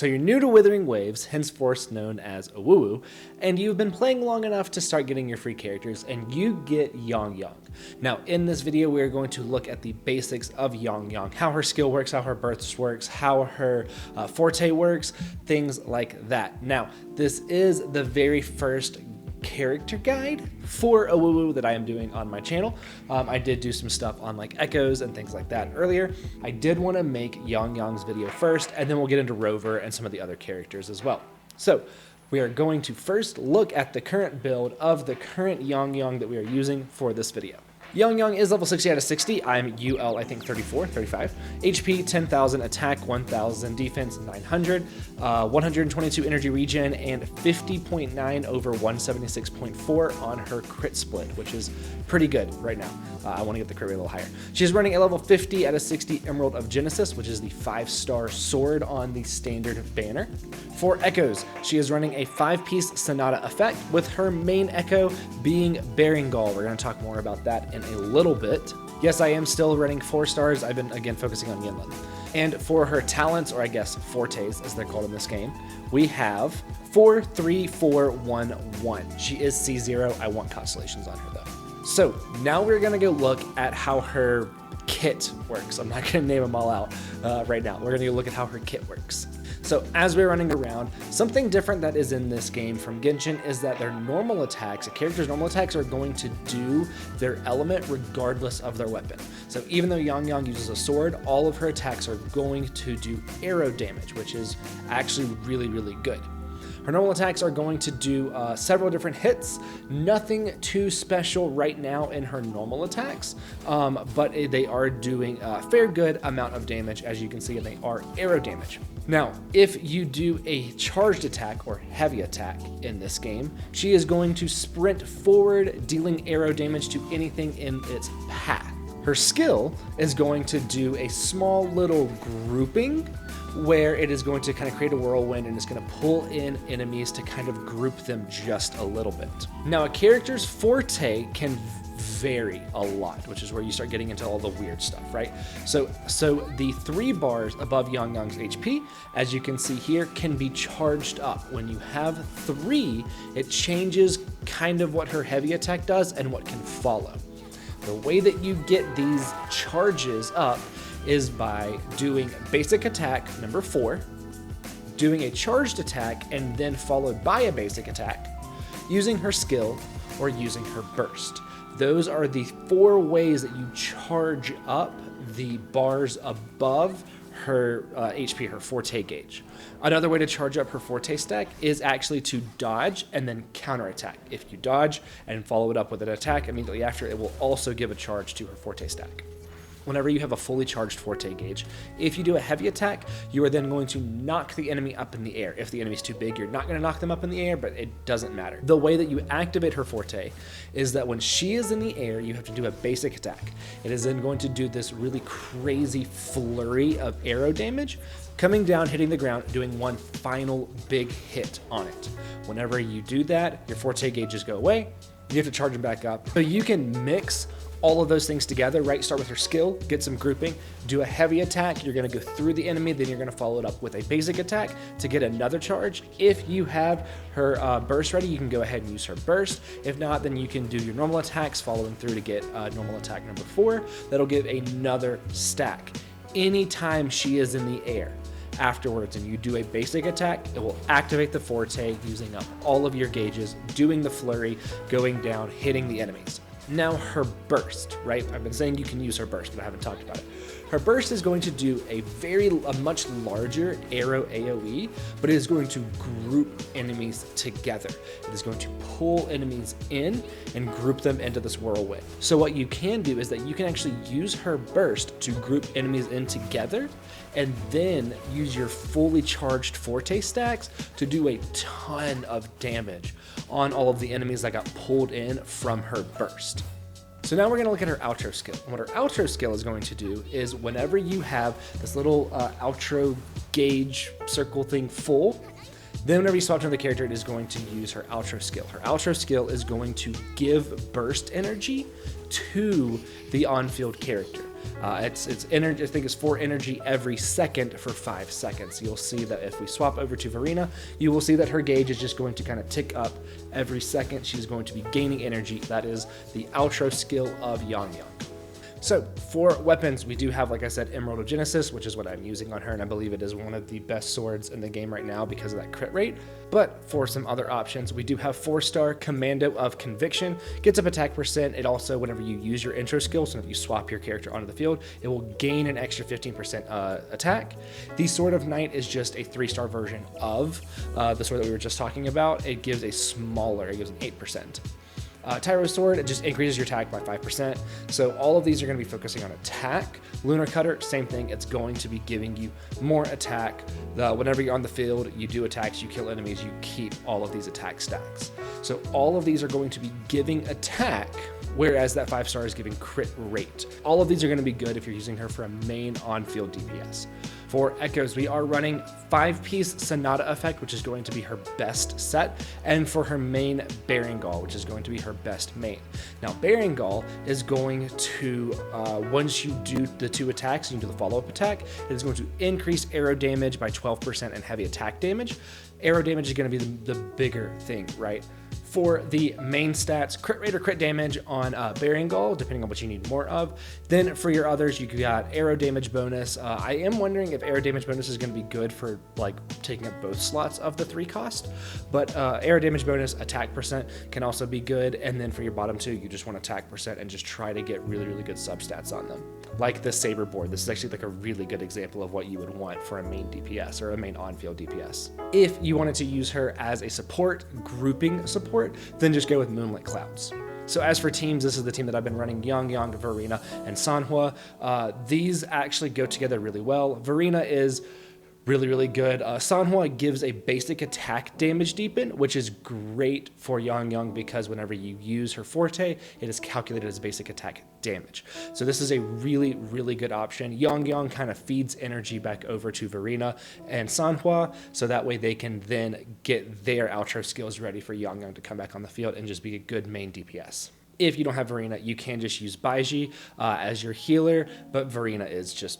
So you're new to Wuthering Waves, henceforth known as a WuWa, and you've been playing long enough to start getting your free characters, and you get YangYang. Now in this video we are going to look at the basics of YangYang, how her skill works, how her burst works, how her forte works, things like that. Now this is the very first character guide for a WuWa that I am doing on my channel. I did do some stuff on like echoes and things like that earlier. I did want to make YangYang's video first, and then we'll get into Rover and some of the other characters as well. So we are going to first look at the current build of the current YangYang that we are using for this video. YangYang is level 60 out of 60. I'm UL, I think 34, 35. HP 10,000, attack 1,000, defense 900, 122 energy regen, and 50.9 over 176.4 on her crit split, which is pretty good right now. I want to get the crit rate a little higher. She's running a level 50 out of 60 Emerald of Genesis, which is the 5-star sword on the standard banner. For echoes, she is running a 5-piece Sonata effect, with her main echo being Berengal. We're going to talk more about that in a little bit. Yes, I am still running 4 stars. I've been, again, focusing on Yinlin. And for her talents, or I guess fortes, as they're called in this game, we have 4, 3, 4, 1, 1. She is C0. I want constellations on her, though. So now we're going to go look at how her kit works. I'm not going to name them all out right now. We're going to go look at how her kit works. So as we're running around, something different that is in this game from Genshin is that their normal attacks, a character's normal attacks, are going to do their element regardless of their weapon. So even though YangYang uses a sword, all of her attacks are going to do arrow damage, which is actually really, really good. Her normal attacks are going to do several different hits. Nothing too special right now in her normal attacks, but they are doing a fair good amount of damage, as you can see, and they are arrow damage. Now, if you do a charged attack or heavy attack in this game, she is going to sprint forward, dealing arrow damage to anything in its path. Her skill is going to do a small little grouping where it is going to kind of create a whirlwind and it's going to pull in enemies to kind of group them just a little bit. Now, a character's forte can vary a lot, which is where you start getting into all the weird stuff, right? So the 3 bars above YangYang's HP, as you can see here, can be charged up. When you have 3, it changes kind of what her heavy attack does and what can follow. The way that you get these charges up is by doing basic attack number 4, doing a charged attack, and then followed by a basic attack, using her skill, or using her burst. Those are the 4 ways that you charge up the bars above her HP, her forte gauge. Another way to charge up her forte stack is actually to dodge and then counterattack. If you dodge and follow it up with an attack immediately after, it will also give a charge to her forte stack. Whenever you have a fully charged forte gauge, if you do a heavy attack, you are then going to knock the enemy up in the air. If the enemy's too big, you're not going to knock them up in the air, but it doesn't matter. The way that you activate her forte is that when she is in the air, you have to do a basic attack. It is then going to do this really crazy flurry of arrow damage, coming down, hitting the ground, doing one final big hit on it. Whenever you do that, your forte gauges go away. You have to charge them back up. So you can mix all of those things together, right? Start with her skill, get some grouping, do a heavy attack. You're gonna go through the enemy, then you're gonna follow it up with a basic attack to get another charge. If you have her burst ready, you can go ahead and use her burst. If not, then you can do your normal attacks following through to get normal attack number 4. That'll give another stack. Anytime she is in the air afterwards and you do a basic attack, it will activate the forte, using up all of your gauges, doing the flurry, going down, hitting the enemies. Now her burst, right? I've been saying you can use her burst, but I haven't talked about it. Her burst is going to do a much larger arrow AoE, but it is going to group enemies together. It is going to pull enemies in and group them into this whirlwind. So what you can do is that you can actually use her burst to group enemies in together, and then use your fully charged forte stacks to do a ton of damage on all of the enemies that got pulled in from her burst. So now we're going to look at her outro skill. And what her outro skill is going to do is whenever you have this little outro gauge circle thing full, Then whenever you swap to another character, it is going to use her outro skill. Her outro skill is going to give burst energy to the on-field character. It's energy. I think it's 4 energy every second for 5 seconds. You'll see that if we swap over to Verena, you will see that her gauge is just going to kind of tick up every second. She's going to be gaining energy. That is the outro skill of YangYang. So for weapons, we do have, like I said, Emerald of Genesis, which is what I'm using on her, and I believe it is one of the best swords in the game right now because of that crit rate. But for some other options, we do have 4-star Commando of Conviction, gets up attack percent. It also, whenever you use your intro skill, so if you swap your character onto the field, it will gain an extra 15% attack. The Sword of Night is just a 3-star version of the sword that we were just talking about. It gives it gives an 8%. Tyro's Sword, it just increases your attack by 5%. So all of these are going to be focusing on attack. Lunar Cutter, same thing. It's going to be giving you more attack. Whenever you're on the field, you do attacks, you kill enemies, you keep all of these attack stacks. So all of these are going to be giving attack, whereas that 5-star is giving crit rate. All of these are going to be good if you're using her for a main on-field DPS. For Echoes, we are running 5-piece Sonata effect, which is going to be her best set, and for her main Bearing-Gall, which is going to be her best main. Now, Bearing-Gall is going to, once you do the 2 attacks, you do the follow-up attack, it is going to increase arrow damage by 12% and heavy attack damage. Arrow damage is going to be the bigger thing, right? For the main stats, crit rate or crit damage on Bearing-Gall, depending on what you need more of. Then for your others, you got arrow damage bonus. I am wondering if arrow damage bonus is going to be good for like taking up both slots of the 3 cost, but arrow damage bonus, attack percent can also be good. And then for your bottom 2, you just want attack percent and just try to get really, really good substats on them. Like the Saber board, this is actually like a really good example of what you would want for a main DPS or a main on-field DPS. If you wanted to use her as a support, grouping support, then just go with Moonlit Clouds. So as for teams, this is the team that I've been running: YangYang, Verena, and Sanhua. These actually go together really well. Verena is really, really good. Sanhua gives a basic attack damage deepen, which is great for YangYang because whenever you use her forte, it is calculated as basic attack damage. So this is a really, really good option. YangYang kind of feeds energy back over to Verena and Sanhua, so that way they can then get their outro skills ready for YangYang to come back on the field and just be a good main DPS. If you don't have Verena, you can just use Baiji as your healer, but Verena is just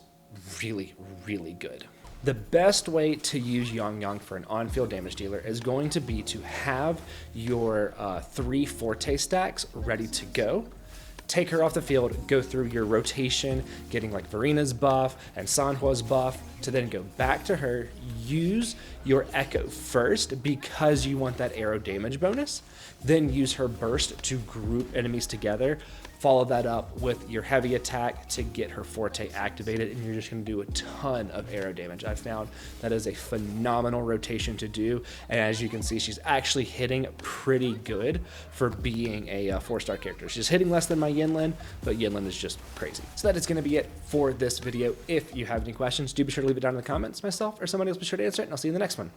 really, really good. The best way to use YangYang for an on-field damage dealer is going to be to have your 3 forte stacks ready to go. Take her off the field, go through your rotation, getting like Verena's buff and Sanhua's buff, to then go back to her, use your Echo first because you want that arrow damage bonus, then use her burst to group enemies together, follow that up with your heavy attack to get her forte activated, and you're just going to do a ton of arrow damage. I've found that is a phenomenal rotation to do, and as you can see, she's actually hitting pretty good for being a 4-star character. She's hitting less than my Yinlin, but Yinlin is just crazy. So that is going to be it for this video. If you have any questions, do be sure to leave it down in the comments. Myself or somebody else be sure to answer it, and I'll see you in the next one.